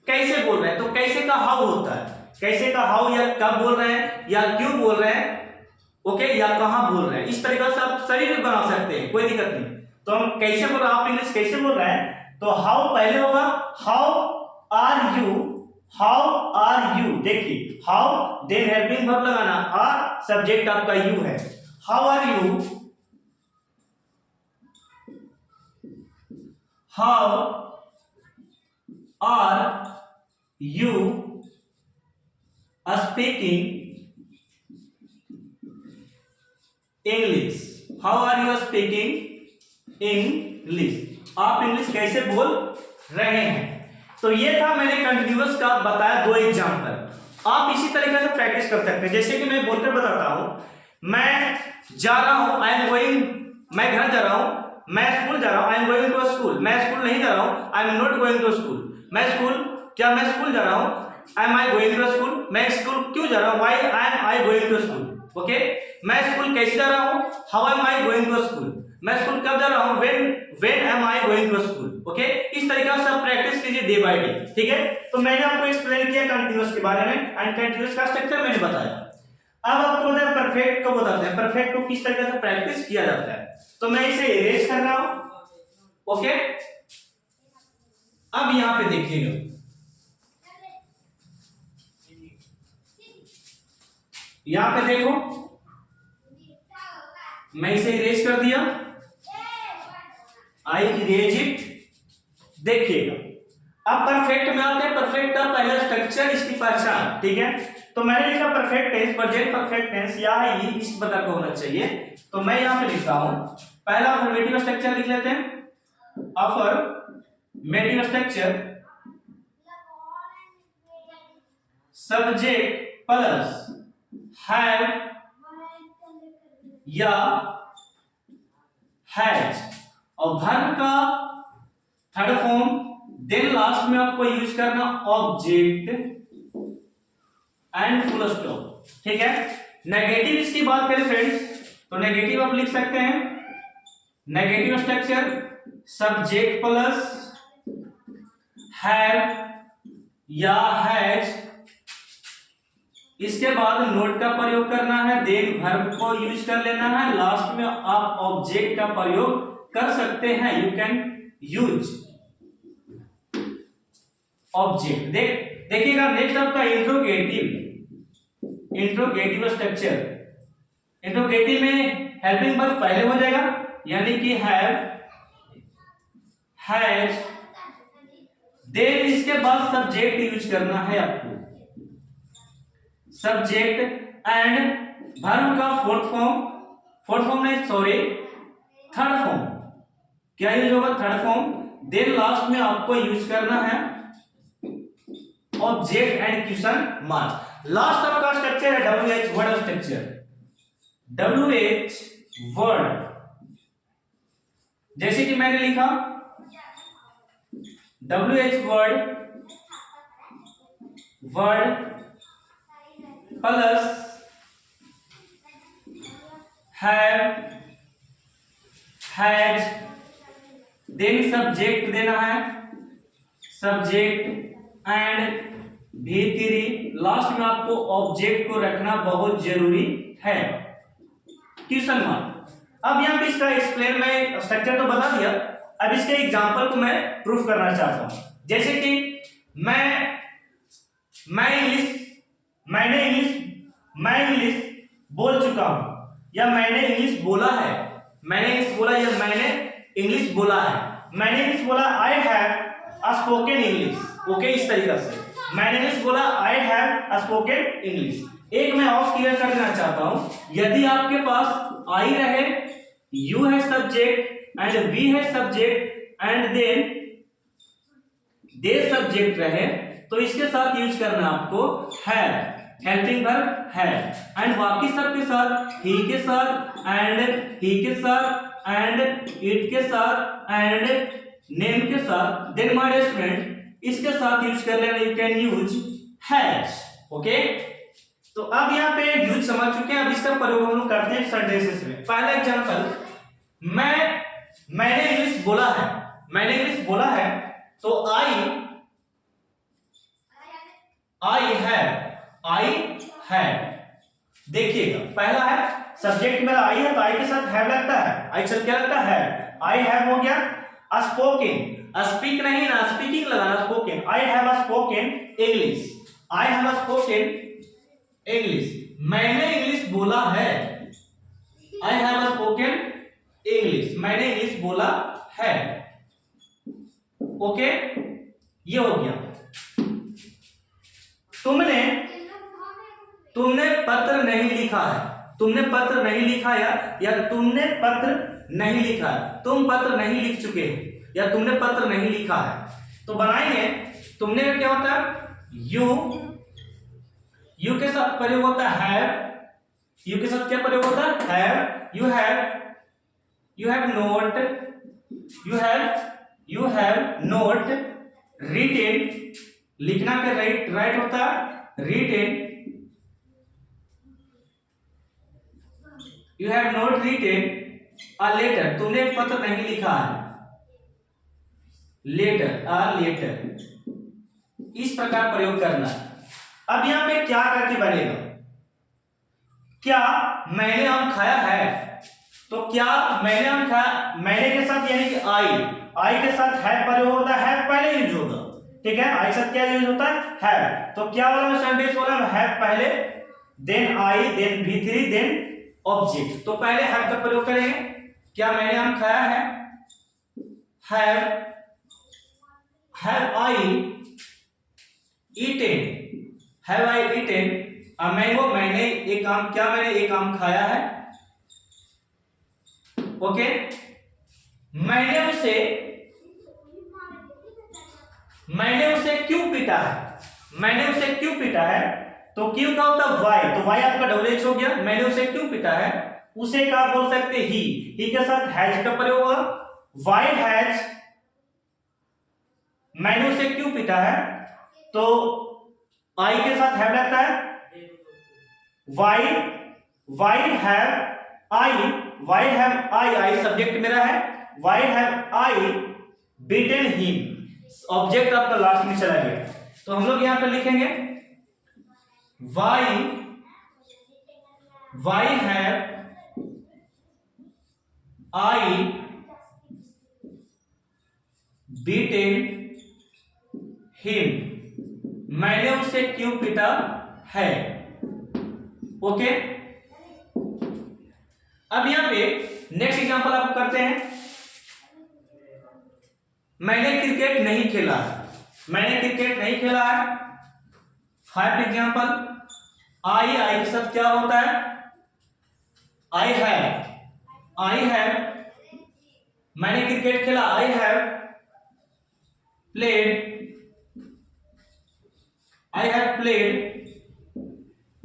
कैसे बोल रहे हैं, तो कैसे का हाउ होता है, कैसे का हाउ या कब बोल रहे हैं या क्यों बोल रहे हैं, ओके, या कहां बोल रहे हैं, इस तरीके से आप सभी भी बना सकते हैं, कोई दिक्कत नहीं। तो हम कैसे बोल रहे हैं, आप इंग्लिश कैसे बोल रहे हैं, तो हाउ पहले होगा, हाउ आर यू, देखिए हाउ देन हेल्पिंग वर्ब लगाना, आर सब्जेक्ट आपका यू है, how are you, speaking English, how are you speaking English, आप इंग्लिश कैसे बोल रहे हैं। तो ये था मैंने कंटिन्यूअस का बताया दो एग्जांपल। आप इसी तरीके से प्रैक्टिस कर सकते हैं, जैसे कि मैं बोलकर बताता हूं, मैं जा रहा हूं, आई एम गोइंग, मैं घर जा रहा हूं, मैं स्कूल जा रहा हूं, I am going to school, मैं स्कूल नहीं जा रहा हूं, I am not going to school, मैं स्कूल जा रहा हूं, am I going to school, मैं स्कूल क्यों जा रहा हूं, why am I going to school. Okay, मैं स्कूल कैसे जा रहा हूं, how am I going to school, मैं स्कूल कब जा रहा हूं, when am I going to school. Okay, इस तरीके से आप प्रैक्टिस कीजिए डे बाय डे, ठीक है। तो मैंने आपको एक्सप्लेन किया कंटीन्यूअस के बारे में एंड कंटीन्यूअस का स्ट्रक्चर मैंने बताया। अब आपको बताया परफेक्ट को बताते हैं, परफेक्ट को किस तरीके से प्रैक्टिस किया जाता है। तो मैं इसे इरेज कर रहा हूं। ओके, अब यहां पे देखिएगा, यहां पे देखो, मैं इसे इरेज कर दिया, आई इरेज इट। देखिएगा, अब परफेक्ट में आते हैं, परफेक्ट का पहला स्ट्रक्चर, इसकी पहचान, ठीक है। तो मैंने लिखा perfect tense, present perfect tense या है ये इस प्रकार का होना चाहिए। तो मैं यहां पे लिखता हूं, पहला अफर्मेटिव स्ट्रक्चर लिख लेते हैं, affirmative structure, subject plus have या हैज, और वर्ब का थर्ड फॉर्म, देन लास्ट में आपको यूज करना ऑब्जेक्ट एंड फुल स्टॉप, ठीक है। नेगेटिव इसकी बात करें फ्रेंड्स, तो नेगेटिव आप लिख सकते हैं, negative structure subject plus have या हैज, इसके बाद नोट का प्रयोग करना है, देन वर्ब को यूज कर लेना है, लास्ट में आप ऑब्जेक्ट का प्रयोग कर सकते हैं, यू कैन यूज ऑब्जेक्ट। देखिएगा नेक्स्ट आपका इंट्रोगेटिव स्ट्रक्चर। इंट्रोगेटिव में हेल्पिंग वर्ब पहले हो जाएगा, यानी कि हैव, हैज, देन इसके बाद सब्जेक्ट यूज करना है आपको, सब्जेक्ट एंड वर्ब का फोर्थ फॉर्म नहीं, सॉरी थर्ड फॉर्म, क्या यूज होगा, थर्ड फॉर्म, देन लास्ट में आपको यूज करना है object and question mark. Last आपका स्ट्रक्चर है WH word structure, WH word. जैसे कि मैंने लिखा WH word plus have has, then subject देना है, सब्जेक्ट एंड V3, लास्ट में आपको ऑब्जेक्ट को रखना बहुत जरूरी है, क्वेश्चन मार्क। अब यहाँ पे इसका एक्सप्लेन, मैं स्ट्रक्चर तो बता दिया, अब इसके एग्जांपल को मैं प्रूफ करना चाहता हूं। जैसे कि मैं इंग्लिश बोल चुका हूं, या मैंने इंग्लिश बोला है, मैंने इंग्लिश बोला या मैंने इंग्लिश बोला है, मैंने इंग्लिश बोला I have spoken English, okay, इस तरीके से मैंने इंग्लिश बोला आई हैव स्पोकन इंग्लिश। एक मैं और क्लियर कर देना चाहता हूं, यदि आपके पास आई रहे, यू है सब्जेक्ट एंड वी है subject and then they subject रहे, तो इसके साथ यूज करना आपको हैव, हेल्पिंग वर्ब है, एंड बाकी सब के साथ ही के साथ एंड ही के साथ एंड इट के साथ एंड नेम के साथ, देन माय डियर स्टूडेंट इसके साथ यूज कर लेना, you can use has, okay. तो अब यहाँ पे यूज समझ चुके हैं, अब इसका प्रयोग हम लोग करते हैं सेंटेंसेस में। पहला एग्जांपल, मैंने इंग्लिश बोला है, मैंने इंग्लिश बोला है, तो आई है, देखिएगा पहला है सब्जेक्ट मेरा आई है, तो आई के साथ हैव लगता है, आई के साथ क्या लगता है, आई हैव हो गया। स्पोकन, स्पीक नहीं ना, स्पीकिंग लगाना, spoken, I have spoken English, I have spoken English, मैंने इंग्लिश बोला है, आई हैव स्पोकन इंग्लिश, मैंने इंग्लिश बोला है, ओके, ये हो गया। तुमने पत्र नहीं लिखा है, तुमने पत्र नहीं लिखा या तुमने पत्र नहीं लिखा है, तुम पत्र नहीं लिख चुके हो या तुमने पत्र नहीं लिखा है। तो बनाएंगे, तुमने में क्या होता है, यू के साथ प्रयोग होता है हैव, यू के साथ क्या प्रयोग होता है, have, you have not written, लिखना का राइट होता है written, you have not written a letter, तुमने पत्र नहीं लिखा है, लेटर, अ लेटर, इस प्रकार प्रयोग करना है। अब यहां पे क्या करके बनेगा, क्या मैंने आम खाया है, तो क्या मैंने आम खाया, मैंने के साथ यानी कि आई के साथ है प्रयोग होता है, पहले यूज होगा, ठीक है, आई के साथ क्या यूज होता है, तो क्या वाला सेंटेंस वाला है पहले, then I, then V3, then object, तो पहले हैव का प्रयोग करेंगे, क्या मैंने आम खाया है, have I eaten a mango, मैंने एक आम, क्या मैंने एक आम खाया है, ओके। मैंने उसे क्यों पीटा है, मैंने उसे क्यों पीटा है, तो क्यों का होता है वाई, तो वाई आपका डबल हो गया, मैंने उसे क्यों पीटा है, उसे क्या बोल सकते, ही के साथ हैज का प्रयोग होगा, वाई हैज, मैंने उसे क्यों पीटा है, तो आई के साथ हैव लगता है, वाई हैव आई सब्जेक्ट मेरा है, why have I beaten him, object आपका लास्ट में चला गया, तो हम लोग यहां पर लिखेंगे why have I beaten him, मैंने उसे क्यों पीटा है, ओके। अब यहां पे नेक्स्ट एग्जांपल आप करते हैं, मैंने क्रिकेट नहीं खेला है, मैंने क्रिकेट नहीं खेला है। फर्स्ट एग्जांपल, आई के साथ क्या होता है, आई हैव, मैंने क्रिकेट खेला, I have played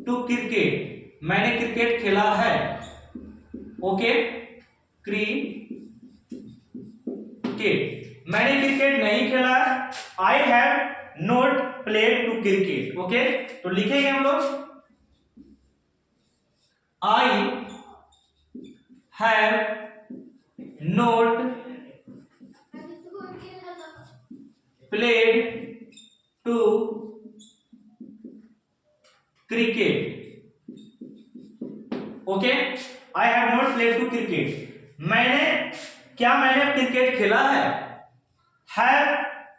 to cricket, मैंने क्रिकेट खेला है। ओके, क्रिकेट, मैंने क्रिकेट नहीं खेला है। I have not played to cricket. Okay, तो लिखेंगे हम लोग I have not played to cricket. Okay, I have not played to cricket, मैंने क्रिकेट खेला है। Have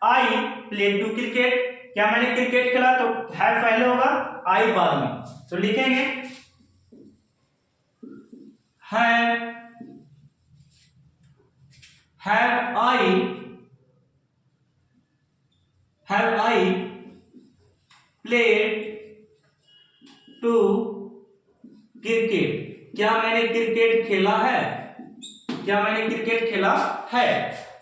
I played to cricket, क्या मैंने क्रिकेट खेला, तो हैव पहले होगा, आई बाद में, तो लिखेंगे have I played to cricket, क्या मैंने क्रिकेट खेला है, क्या मैंने क्रिकेट खेला है।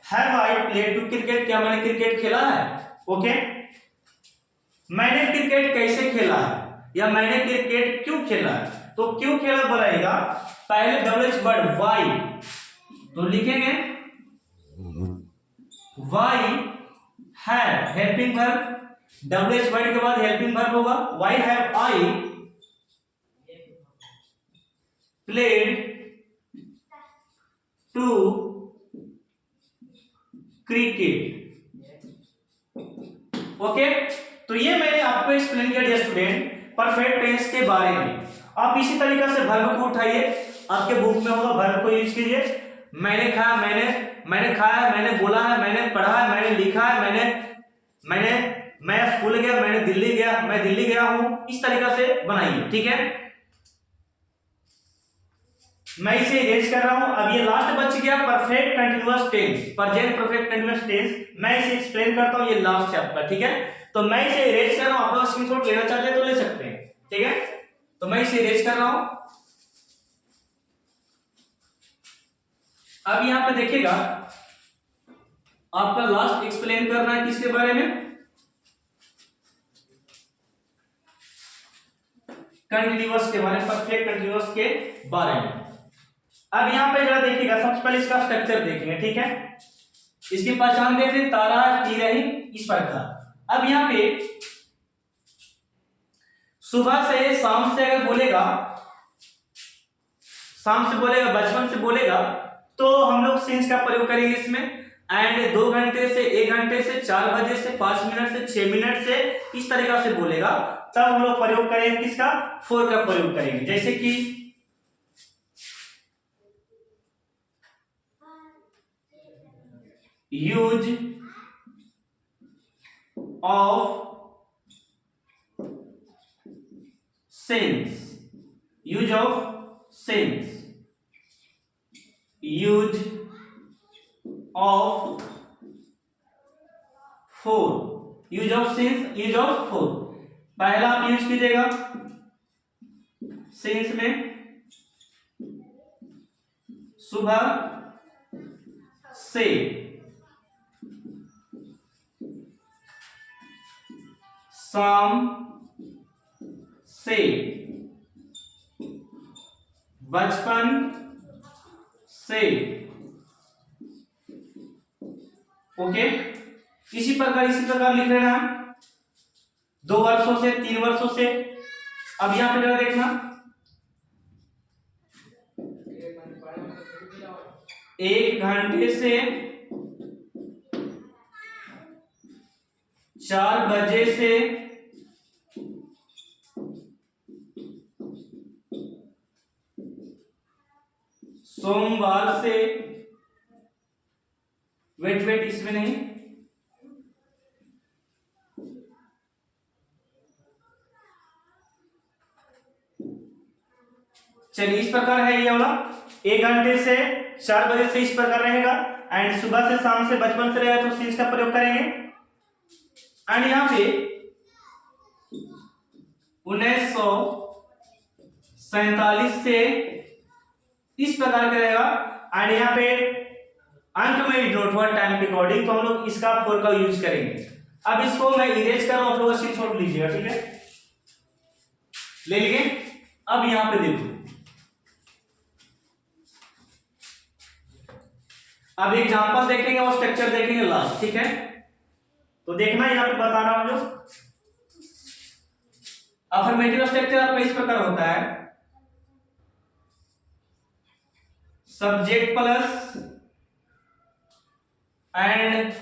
Have I played to cricket, क्या मैंने क्रिकेट खेला है। ओके, मैंने क्रिकेट कैसे खेला है या मैंने क्रिकेट क्यों खेला है, तो क्यों खेला बोलाएगा, पहले डबल वर्ड वाई, तो लिखेंगे why have, helping verb, double word के बाद हेल्पिंग वर्ब होगा, why have I played to cricket. Okay, तो ये मैंने आपको एक्सप्लेन किया डियर स्टूडेंट परफेक्ट टेंस के बारे में। आप इसी तरीके से वर्ब को उठाइए, आपके बुक में होगा, वर्ब को यूज कीजिए। मैंने खाया, मैंने खाया, मैंने बोला है, मैंने पढ़ा है, मैंने लिखा है, मैं स्कूल गया, मैं दिल्ली गया हूं, इस तरीके से बनाइए। ठीक है, मैं इसे इरेज कर रहा हूं। अब ये लास्ट बच गया perfect continuous tense, present perfect continuous tense, मैं इसे एक्सप्लेन करता हूं, ये लास्ट चैप्टर। ठीक है, तो मैं इसे इरेज कर रहा हूं, आप लोग स्क्रीनशॉट लेना चाहते हैं तो ले सकते हैं। ठीक है, तो मैं इसे इरेज कर रहा हूं। अब यहां पे देखिएगा, आपका लास्ट एक्सप्लेन करना है किसके बारे में, कंटीन्यूअस के बारे में, परफेक्ट कंटीन्यूअस के बारे में। अब यहां पे जरा देखिएगा, सबसे पहले इसका स्ट्रक्चर देखेंगे। ठीक है, इसकी पहचान देख रहे, तारा टी रही, इस प्रकार। अब यहां पे सुबह से शाम से अगर बोलेगा, शाम से बोलेगा, बचपन से बोलेगा, तो हम लोग सिंस का प्रयोग करेंगे इसमें। एंड 2 घंटे से, 1 घंटे से, 4 बजे से, 5 मिनट से, 6 मिनट से, इस तरीका से बोलेगा, तब हम लोग प्रयोग करेंगे किसका, फोर का प्रयोग करेंगे। जैसे कि use of since, use of since, use of four, use of since, use of four. पहला आप यूज कीजिएगा सिंस में, सुबह से, शाम से, बचपन से। ओके, इसी प्रकार लिख रहे हैं हम, 2 वर्षों से, 3 वर्षों से। अब यहां पे जरा देखना, 1 घंटे से, 4 बजे से, सोमवार से, वेट इसमें नहीं, चलिए इस प्रकार है ये वाला। 1 घंटे से, 4 बजे से, इस प्रकार रहेगा। एंड सुबह से, शाम से, बचपन से रहेगा तो सिंस का प्रयोग करेंगे। एंड यहां पे 1947 से, इस प्रकार का रहेगा। एंड यहाँ पे अंक में नोट हुआ टाइम के अकॉर्डिंग, तो हम लोग इसका फोर का यूज करेंगे। अब इसको मैं इरेज कर रहा हूं, आप लोग स्क्रीनशॉट लीजिएगा। ठीक है, ले लिए। अब यहां पे देखो, अब एग्जांपल देखेंगे और स्ट्रक्चर देखेंगे लास्ट, ठीक है। तो देखना यहां पे बता रहा हूं जो अफर्मेटिव स्ट्रक्चर आपका इस प्रकार होता है, subject plus and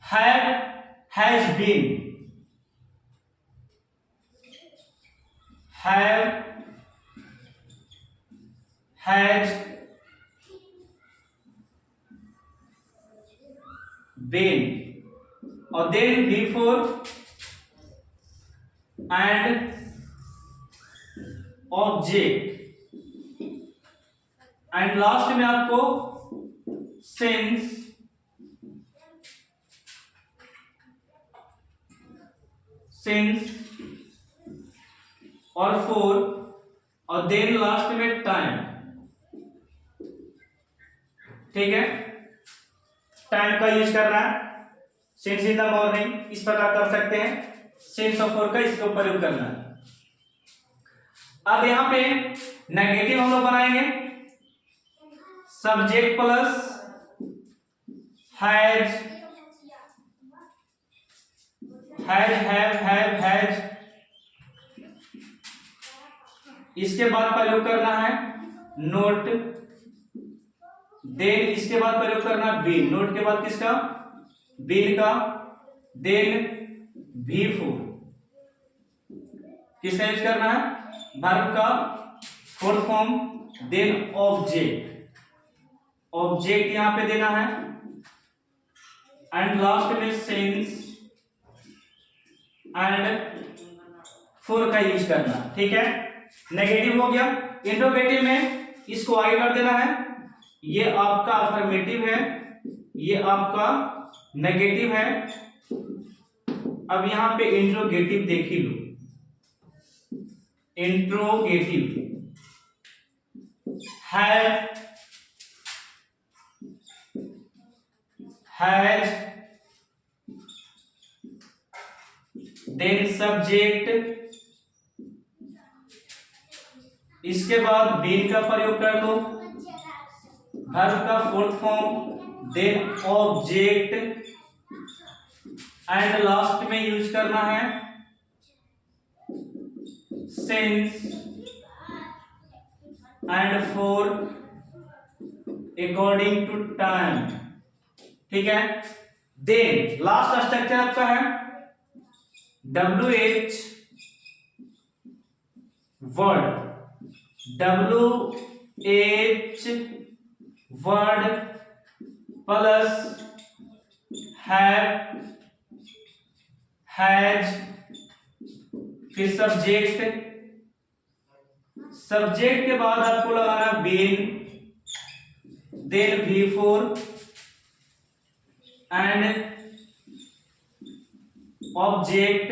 have has been, have has been, और then before and object, and last में आपको सिंस, और फोर, और देन लास्ट में टाइम, ठीक है। टाइम का यूज करना है, सिंस इन द मॉर्निंग इस प्रकार कर सकते हैं, सिंस और फोर का इसका प्रयोग करना है। अब यहां पे नेगेटिव हम लोग बनाएंगे, सब्जेक्ट प्लस हैज, हैज, इसके बाद प्रयोग करना है नोट, देन इसके बाद प्रयोग करना है बीन, नोट के बाद किसका, बीन का, देन भी4, किसका यूज करना है, वर्ब का fourth form, then object, object यहां पे देना है, एंड लास्ट में सिंस एंड फोर का यूज करना, ठीक है। नेगेटिव हो गया। इंट्रोगेटिव में इसको आगे कर देना है, ये आपका अफर्मेटिव है, ये आपका नेगेटिव है। अब यहां पे इंट्रोगेटिव देख ही लो, इंट्रोगेटिव हैज, देन सब्जेक्ट, इसके बाद बीन का प्रयोग कर लो, वर्ब का fourth form, then object, and last में यूज करना है since and for according to time, ठीक है। देन लास्ट स्ट्रक्चर आपका है WH word, WH word plus have, has, फिर सब्जेक्ट, सब्जेक्ट के बाद आपको लगाना बीन, देन भी4 and object,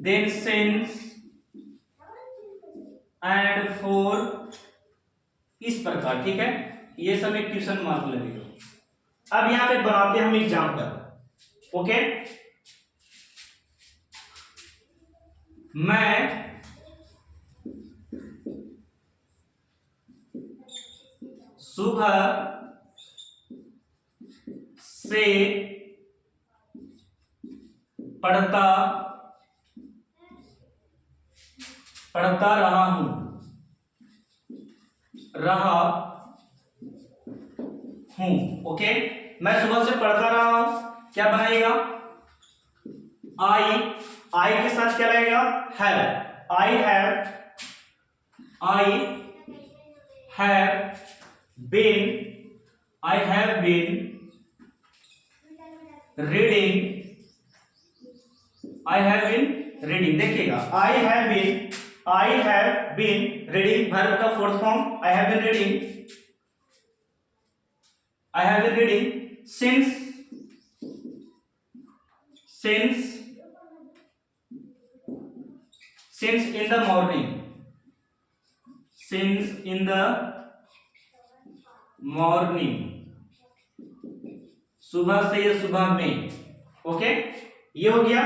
then since and for, इस प्रकार, ठीक है। ये सब एक क्वेश्चन मार्क लगेगा। अब यहां पे बनाते हैं हम एग्जाम्पल, ओके। मैं सुबह से पढ़ता रहा हूं, ओके। मैं सुबह से पढ़ता रहा हूं, क्या बनाएगा, आई के साथ क्या रहेगा, have, I have been reading, देखिएगा, I have been reading, verb का fourth form, I have been reading, since in the morning, सुबह से या सुबह में, ओके। ये हो गया।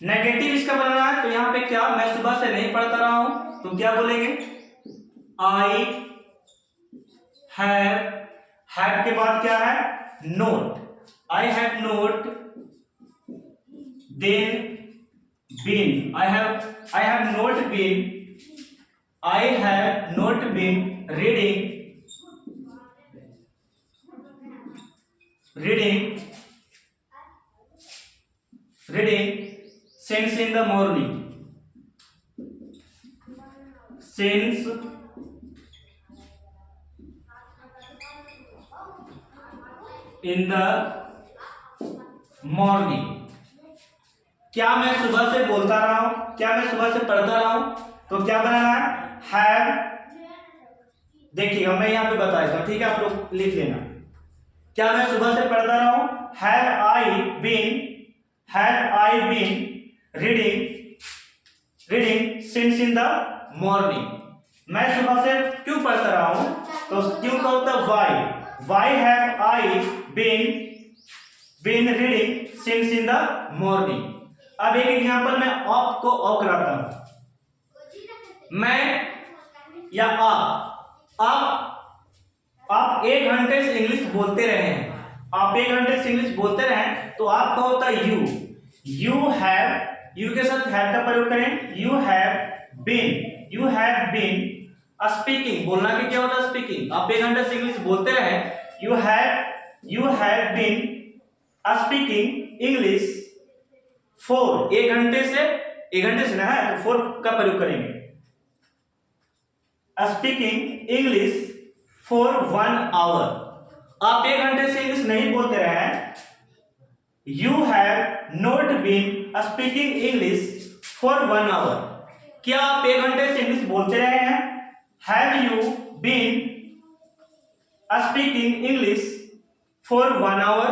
नेगेटिव इसका बनाना है, तो यहाँ पे क्या, मैं सुबह से नहीं पढ़ता रहा हूं, तो क्या बोलेंगे, आई हैव के बाद क्या है, not, I have not then been, I have not been reading since in the morning, since in the morning। क्या मैं सुबह से बोलता रहा हूं, क्या मैं सुबह से पढ़ता रहा हूं, तो क्या बनाना है, हैव, देखिएगा मैं यहां पे बता देता हूं, ठीक है, आप लोग लिख लेना। क्या मैं सुबह से पढ़ता रहा हूं, have I been reading since in the morning. मैं सुबह से क्यों पढ़ता रहा हूं, तो क्यों का होता है why have I been reading since in the morning. अब एक एग्जांपल मैं ऑफ को ऑफ कराता हूं, मैं या आप 1 घंटे से इंग्लिश बोलते रहे हैं, आप 1 घंटे से इंग्लिश बोलते रहे, तो आपका होता है यू के साथ हैव का प्रयोग करें, यू हैव बीन स्पीकिंग, बोलना के क्या होता है, स्पीकिंग। आप 1 घंटे से इंग्लिश बोलते रहे, you have been speaking English for, 1 घंटे से ना है, तो 4 का प्रयोग करेंगे, स्पीकिंग इंग्लिश फॉर 1 आवर। आप 1 घंटे से इंग्लिश नहीं बोलते रहे हैं, you have not been speaking English for 1 hour. क्या आप 1 घंटे से इंग्लिश बोलते रहे हैं, have you been speaking English for 1 hour.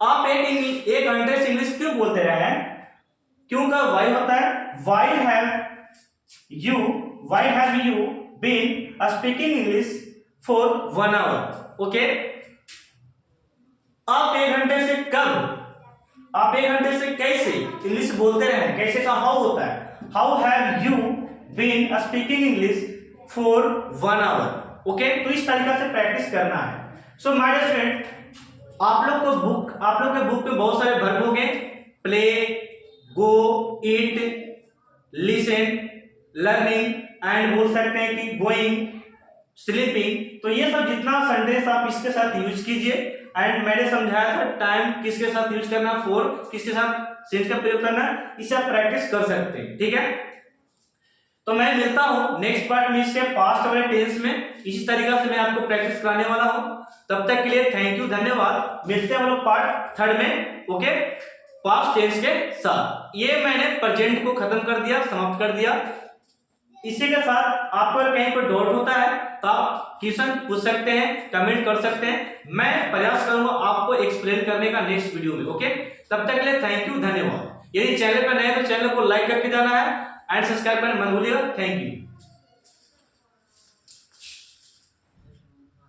आप 1 घंटे से इंग्लिश क्यों बोलते रहे हैं, क्यों का वाई होता है, why have you been speaking English for 1 hour. Okay, आप 1 घंटे से कब, आप 1 घंटे से कैसे इंग्लिश बोलते रहे, कैसे का हाउ होता है, how have you been speaking English for 1 hour. Okay, तो इस तरीके से प्रैक्टिस करना है। सो माय डियर फ्रेंड, आप लोग के बुक में बहुत सारे वर्ब हो गए, play, go, eat, listen, learning and बोल सकते हैं कि गोइंग, स्लीपिंग। तो ये सब जितना सेंटेंस आप इसके साथ यूज कीजिए, एंड मैंने समझाया था टाइम किसके साथ यूज करना, फॉर किसके साथ सेंस का प्रयोग करना, इसे आप प्रैक्टिस कर सकते हैं, ठीक है। तो मैं मिलता हूं नेक्स्ट पार्ट में इसके पास्ट वाले टेंस में, इसी तरीके से मैं आपको प्रैक्टिस कराने वाला हूं। तब तक के लिए थैंक यू, धन्यवाद। मिलते हैं हम लोग पार्ट 3 में, ओके, पास्ट टेंस के साथ। ये मैंने प्रेजेंट को खत्म कर दिया, समाप्त कर दिया। इसी के साथ आपको अगर कहीं पर डाउट होता है तो आप क्वेश्चन पूछ सकते हैं, कमेंट कर सकते हैं, मैं प्रयास करूंगा आपको एक्सप्लेन करने का नेक्स्ट वीडियो में, ओके। तब तक के लिए थैंक यू, धन्यवाद। यदि चैनल पर नए तो चैनल को लाइक करके जाना है एंड सब्सक्राइब करना मत भूलिएगा। Thank you.